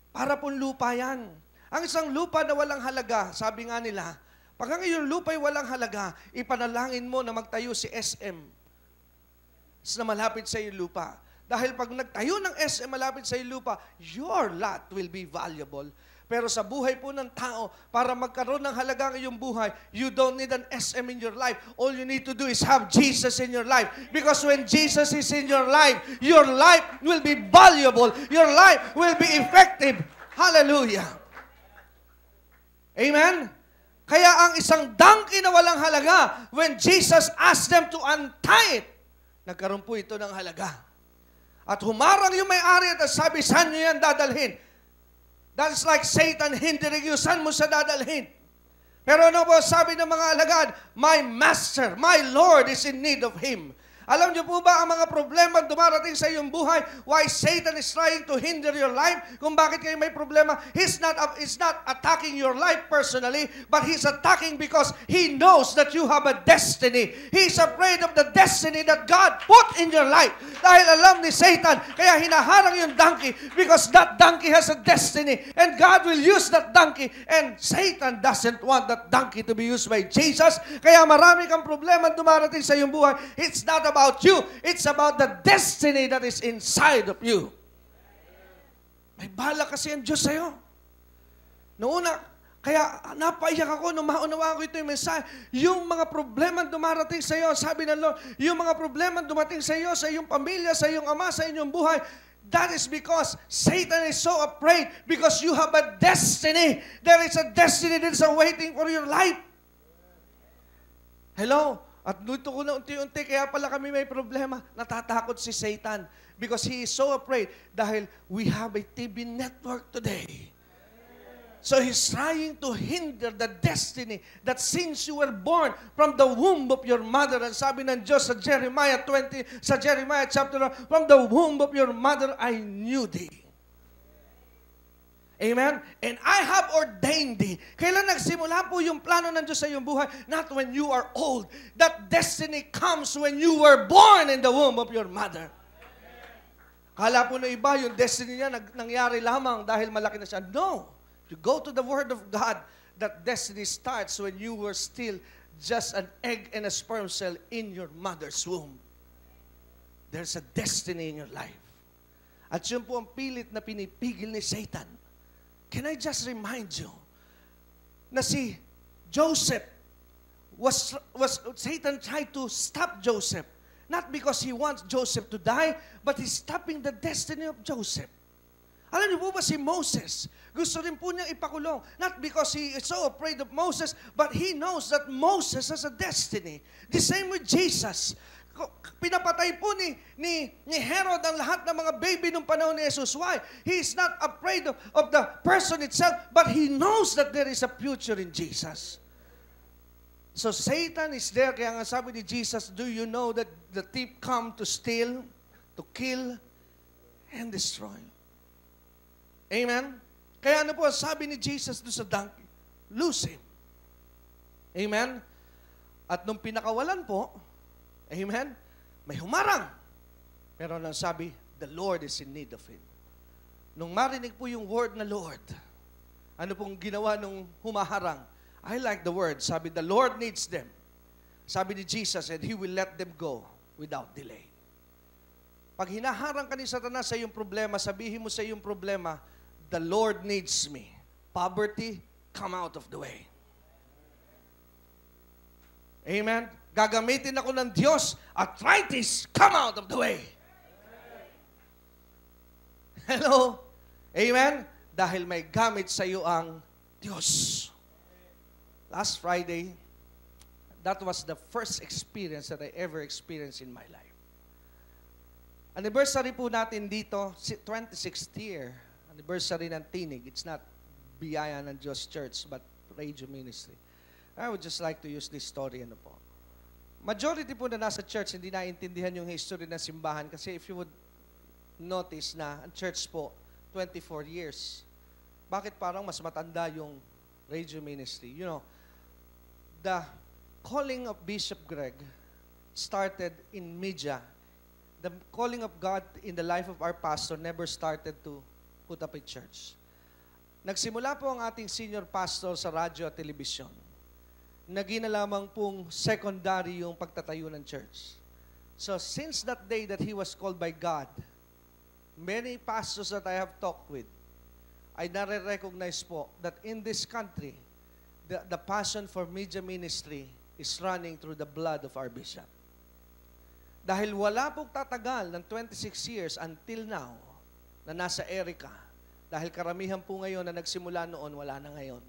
Para pong lupa yan. Ang isang lupa na walang halaga, sabi nga nila, pag ang iyong lupa'y walang halaga, ipanalangin mo na magtayo si SM na malapit sa iyong lupa. Dahil pag nagtayo ng SM malapit sa iyong lupa, your lot will be valuable. Pero sa buhay po ng tao, para magkaroon ng halaga ang iyong buhay, you don't need an SM in your life. All you need to do is have Jesus in your life. Because when Jesus is in your life will be valuable. Your life will be effective. Hallelujah. Amen? Kaya ang isang donkey na walang halaga, when Jesus asked them to untie it, nagkaroon po ito ng halaga. At humarang yung may-ari at sabi, saan nyo yan dadalhin? That's like Satan hindering you. Saan mo siya dadalhin? Pero ano po sabi ng mga alagad? My master, my Lord is in need of him. Alam niyo po ba ang mga problema dumarating sa iyong buhay? Why Satan is trying to hinder your life? Kung bakit kayo may problema? He's not attacking your life personally, but he's attacking because he knows that you have a destiny. He's afraid of the destiny that God put in your life. Dahil alam ni Satan, kaya hinaharang yung donkey because that donkey has a destiny and God will use that donkey, and Satan doesn't want that donkey to be used by Jesus. Kaya marami kang problema dumarating sa iyong buhay. It's not about you. It's about the destiny that is inside of you. May bala kasi ang Diyos sa'yo. Noong una, kaya napaiyak ako nung maunawaan ko ito yung mensahe. Yung mga problema dumarating sa iyo, sabi ng Lord, yung mga problema dumating sa iyo, sa iyong pamilya, sa iyong ama, sa inyong buhay, that is because Satan is so afraid because you have a destiny. There is a destiny that is awaiting for your life. Hello? At dito ko na unti-unti, kaya pala kami may problema. Natatakot si Satan because he is so afraid dahil we have a TV network today. So he's trying to hinder the destiny that since you were born from the womb of your mother, and sabi ng Diyos sa Jeremiah chapter 1, from the womb of your mother I knew thee. Amen? And I have ordained thee. Kailan nagsimula po yung plano ng Diyos sa iyong buhay? Not when you are old. That destiny comes when you were born in the womb of your mother. Kala po na iba, yung destiny niya nangyari lamang dahil malaki na siya. No. You go to the Word of God, that destiny starts when you were still just an egg and a sperm cell in your mother's womb. There's a destiny in your life. At yun po ang pilit na pinipigil ni Satan. Can I just remind you na si Joseph Satan tried to stop Joseph. Not because he wants Joseph to die, but he's stopping the destiny of Joseph. Alam niyo po ba si Moses? Gusto rin po niyang ipakulong. Not because he is so afraid of Moses, but he knows that Moses has a destiny. The same with Jesus. Pinapatay po ni Herod ang lahat ng mga baby nung panahon ni Jesus. Why? He is not afraid of the person itself, but he knows that there is a future in Jesus. So Satan is there, kaya nga sabi ni Jesus, do you know that the thief come to steal, to kill, and destroy? Amen? Kaya ano po, sabi ni Jesus doon sa donkey, loose him. Amen? At nung pinakawalan po, amen, may humarang. Pero nang sabi, the Lord is in need of him. Nung marinig po yung word na Lord, ano pong ginawa nung humaharang? I like the word. Sabi, the Lord needs them. Sabi ni Jesus, and He will let them go without delay. Pag hinaharang ka ni Satanas sa iyong problema, sabihin mo sa iyong problema, the Lord needs me. Poverty, come out of the way. Amen? Gagamitin ako ng Diyos. Arthritis, come out of the way. Hello? Amen? Dahil may gamit sa iyo ang Diyos. Last Friday, that was the first experience that I ever experienced in my life. Anniversary po natin dito, 26th year. Anniversary ng Tinig. It's not Biyaya ng Diyos Church, but Radio Ministry. I would just like to use this story. Majority po na nasa church, hindi naintindihan yung history ng simbahan. Kasi if you would notice na ang church po, 24 years. Bakit parang mas matanda yung Radio Ministry? You know, the calling of Bishop Greg started in media. The calling of God in the life of our pastor never started to put up a church. Nagsimula po ang ating senior pastor sa radyo at telebisyon. Naging na lamang pong secondary yung pagtatayo ng church. So since that day that he was called by God, many pastors that I have talked with, I nare-recognize po that in this country, the passion for media ministry is running through the blood of our bishop. Dahil wala pong tatagal ng 26 years until now na nasa Erica. Dahil karamihan po ngayon na nagsimula noon, wala na ngayon.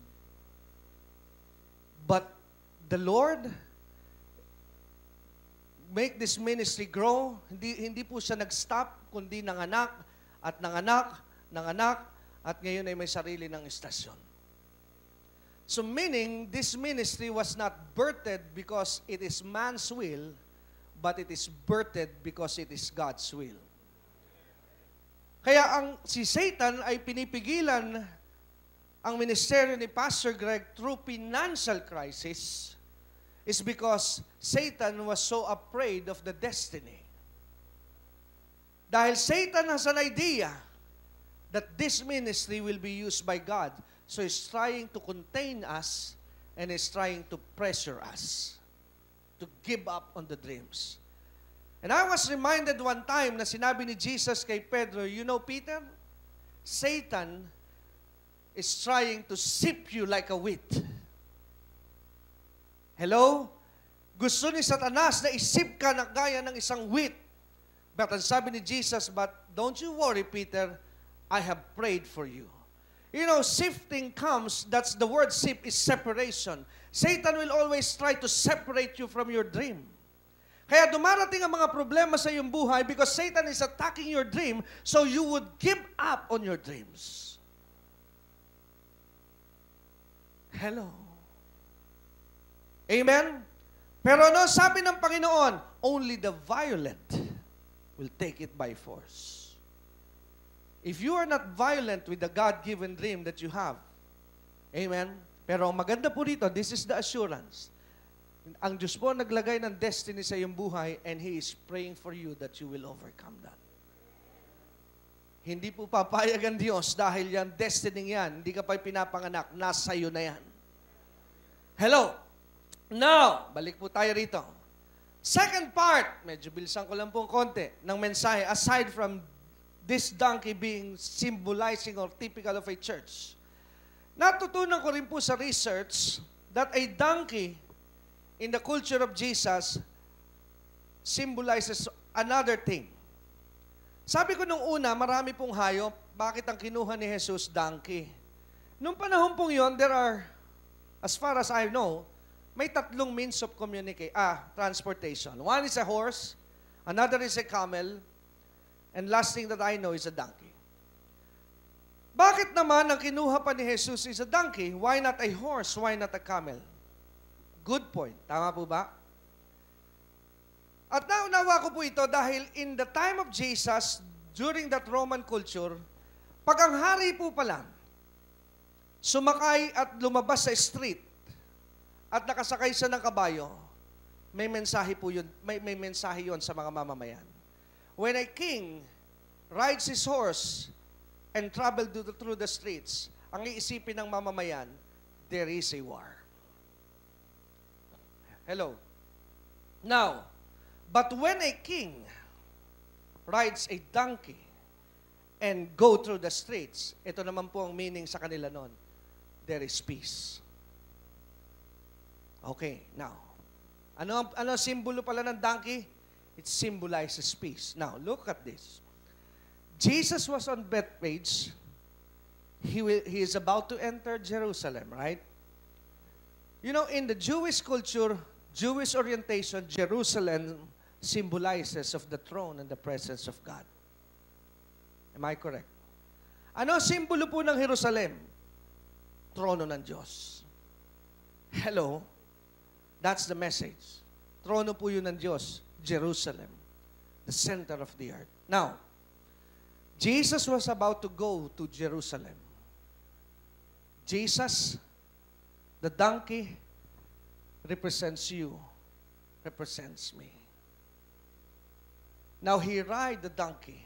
But the Lord make this ministry grow. Hindi po siya nag-stop, kundi nanganak, at ngayon ay may sarili ng istasyon. So meaning, this ministry was not birthed because it is man's will, but it is birthed because it is God's will. Kaya si Satan ay pinipigilan ang ministeryo ni Pastor Greg through financial crisis is because Satan was so afraid of the destiny. Dahil Satan has an idea that this ministry will be used by God. So he's trying to contain us and he's trying to pressure us to give up on the dreams. And I was reminded one time na sinabi ni Jesus kay Pedro, you know, Peter, Satan is trying to sift you like a wheat. Hello? Gusto ni Satanas na isip ka na gaya ng isang wheat. But ang sabi ni Jesus, but don't you worry, Peter, I have prayed for you. You know, sifting comes, that's the word sift is separation. Satan will always try to separate you from your dream. Kaya dumarating ang mga problema sa iyong buhay because Satan is attacking your dream so you would give up on your dreams. Hello? Amen? Pero ano sabi ng Panginoon? Only the violent will take it by force. If you are not violent with the God-given dream that you have, amen? Pero ang maganda po dito, this is the assurance. Ang Diyos po naglagay ng destiny sa iyong buhay and He is praying for you that you will overcome that. Hindi po papayag ang Diyos dahil yan, destiny yan, hindi ka pa pinapanganak, nasa iyo na yan. Hello? Now, balik po tayo rito. Second part, medyo bilisan ko lang pong konti, ng mensahe, aside from this donkey being symbolizing or typical of a church. Natutunan ko rin po sa research that a donkey in the culture of Jesus symbolizes another thing. Sabi ko nung una, marami pong hayop, bakit ang kinuha ni Jesus donkey? Nung panahon pong yon, there are, as far as I know, may tatlong means of transportation. One is a horse, another is a camel, and last thing that I know is a donkey. Bakit naman ang kinuha pa ni Jesus is a donkey? Why not a horse? Why not a camel? Good point. Tama po ba? At naunawa ko po ito dahil in the time of Jesus, during that Roman culture, pag ang hari po pala, sumakay at lumabas sa street at nakasakay siya ng kabayo, may mensahe po yun, may mensahe yun sa mga mamamayan. When a king rides his horse and travel through the streets, ang iisipin ng mamamayan, there is a war. Hello. Now, but when a king rides a donkey and go through the streets, ito naman po ang meaning sa kanila noon, there is peace. Okay, now, ano simbolo pala ng donkey? It symbolizes peace. Now, look at this. Jesus was on Bethphage. He is about to enter Jerusalem, right? You know, in the Jewish culture, Jewish orientation, Jerusalem symbolizes of the throne and the presence of God. Am I correct? Ano simbolo po ng Jerusalem? Trono ng Diyos. Hello? That's the message. Trono po yun ng Diyos. Jerusalem. The center of the earth. Now, Jesus was about to go to Jerusalem. Jesus, the donkey, represents you, represents me. Now, he ride the donkey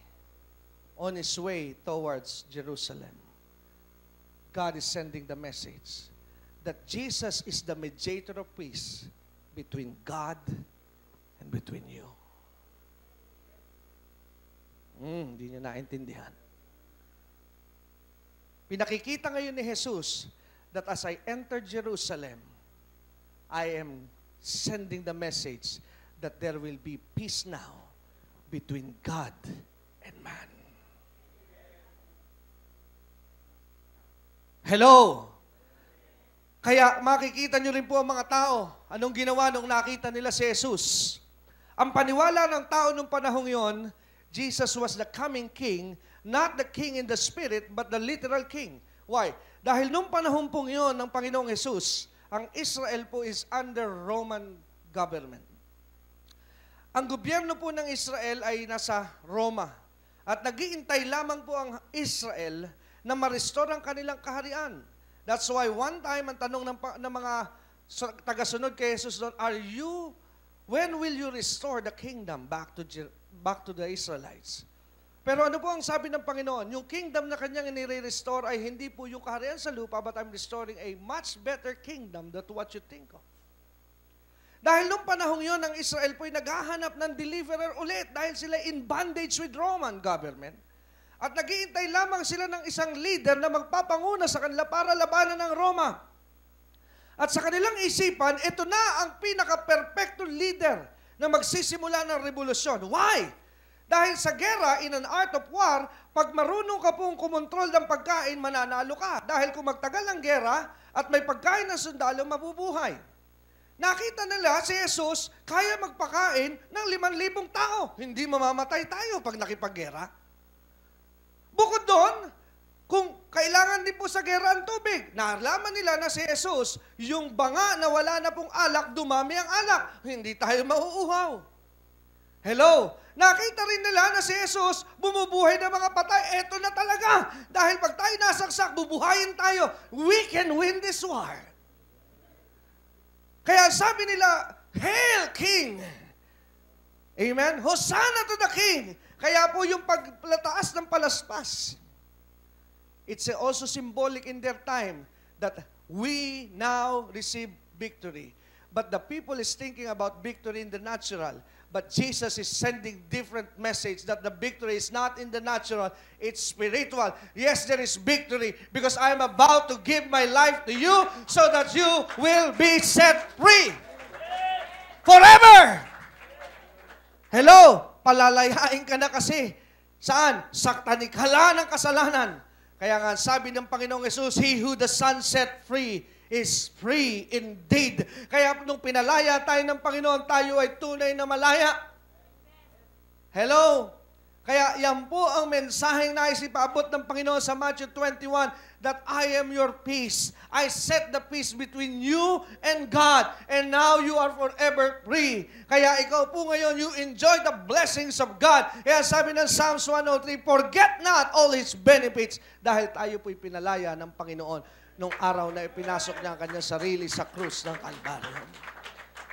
on his way towards Jerusalem. God is sending the message that Jesus is the mediator of peace between God and between you. Hindi niyo naintindihan. Pinakikita ngayon ni Jesus that as I enter Jerusalem, I am sending the message that there will be peace now between God and man. Hello? Kaya makikita nyo rin po ang mga tao, anong ginawa nung nakita nila si Jesus. Ang paniwala ng tao nung panahong yon, Jesus was the coming king, not the king in the spirit, but the literal king. Why? Dahil nung panahon pong yon ng Panginoong Jesus, ang Israel po is under Roman government. Ang gobyerno po ng Israel ay nasa Roma. At nag-iintay lamang po ang Israel na ma-restore ang kanilang kaharian. That's why one time, ang tanong ng mga tagasunod kay Jesus doon, when will you restore the kingdom back to the Israelites? Pero ano po ang sabi ng Panginoon? Yung kingdom na kanyang inire-restore ay hindi po yung kaharian sa lupa, but I'm restoring a much better kingdom than what you think of. Dahil nung panahong yon, ang Israel po ay naghahanap ng deliverer ulit dahil sila in bondage with Roman government. At nag-iintay lamang sila ng isang leader na magpapanguna sa kanila para labanan ng Roma. At sa kanilang isipan, ito na ang pinaka-perfecto leader na magsisimula ng revolusyon. Why? Dahil sa gera, in an art of war, pag marunong ka pong kumontrol ng pagkain, mananalo ka. Dahil kung magtagal ang gera at may pagkain ng sundalo, mabubuhay. Nakita nila si Jesus, kaya magpakain ng 5,000 tao. Hindi mamamatay tayo pag nakipaggera. Bukod doon, kung kailangan din po sa gera ang tubig, nalaman nila na si Jesus, yung banga na wala na pong alak, dumami ang alak. Hindi tayo mauuhaw. Hello? Nakita rin nila na si Jesus, bumubuhay ng mga patay. Eto na talaga. Dahil pag tayo nasaksak, bubuhayin tayo. We can win this war. Kaya sabi nila, Hail King! Amen? Hosanna to the King! Kaya po yung pagplataas ng palaspas, it's also symbolic in their time that we now receive victory. But the people is thinking about victory in the natural. But Jesus is sending different message that the victory is not in the natural, it's spiritual. Yes, there is victory because I am about to give my life to you so that you will be set free. Forever! Hello? Palalayain ka na kasi. Saan? Sa tanikhala ng kasalanan. Kaya nga sabi ng Panginoong Yesus, He who the Son set free is free indeed. Kaya nung pinalaya tayo ng Panginoon, tayo ay tunay na malaya. Hello? Kaya yan po ang mensaheng nais ipaabot ng Panginoon sa Matthew 21, that I am your peace. I set the peace between you and God, and now you are forever free. Kaya ikaw po ngayon, you enjoy the blessings of God. Kaya sabi ng Psalms 103, forget not all His benefits, dahil tayo po'y pinalaya ng Panginoon nung araw na ipinasok niya ang kanyang sarili sa krus ng Kalbaryo.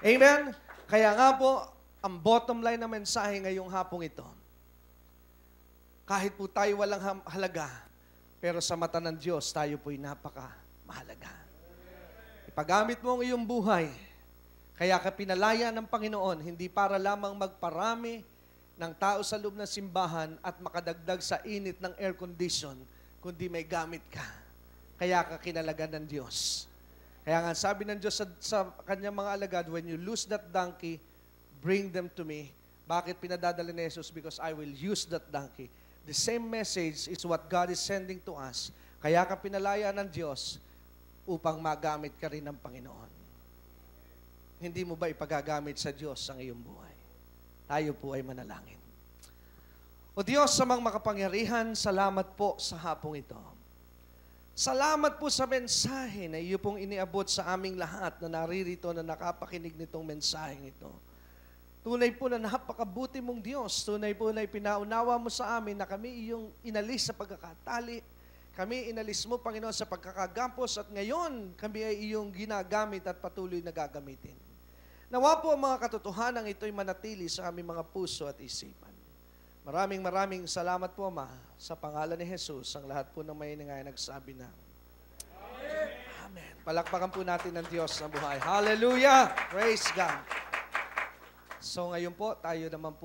Amen? Kaya nga po, ang bottom line ng mensahe ngayong hapong ito, kahit po tayo walang halaga, pero sa mata ng Diyos, tayo po'y napaka-mahalaga. Ipagamit mo ang iyong buhay, kaya ka pinalaya ng Panginoon, hindi para lamang magparami ng tao sa loob ng simbahan at makadagdag sa init ng air condition, kundi may gamit ka. Kaya ka kinalagan ng Diyos. Kaya nga sabi ng Diyos sa kanyang mga alagad, when you lose that donkey, bring them to me. Bakit pinadadala ni Jesus? Because I will use that donkey. The same message is what God is sending to us. Kaya ka pinalaya ng Diyos upang magamit ka rin ng Panginoon. Hindi mo ba ipagagamit sa Diyos ang iyong buhay? Tayo po ay manalangin. O Diyos, sa mga makapangyarihan, salamat po sa hapong ito. Salamat po sa mensahe na iyo pong iniabot sa aming lahat na naririto na nakapakinig nitong mensaheng ito. Tunay po na napakabuti mong Diyos. Tunay po na ipinaunawa mo sa amin na kami iyong inalis sa pagkakatali. Kami inalis mo, Panginoon, sa pagkakagampos at ngayon kami ay iyong ginagamit at patuloy na gagamitin. Nawa po ang mga katotohanan ito'y manatili sa aming mga puso at isipan. Maraming salamat po, Ama, sa pangalan ni Jesus. Ang lahat po ng may nangay nagsabi na, Amen. Palakpakan po natin ng Diyos na buhay. Hallelujah! Praise God! So ngayon po, tayo naman po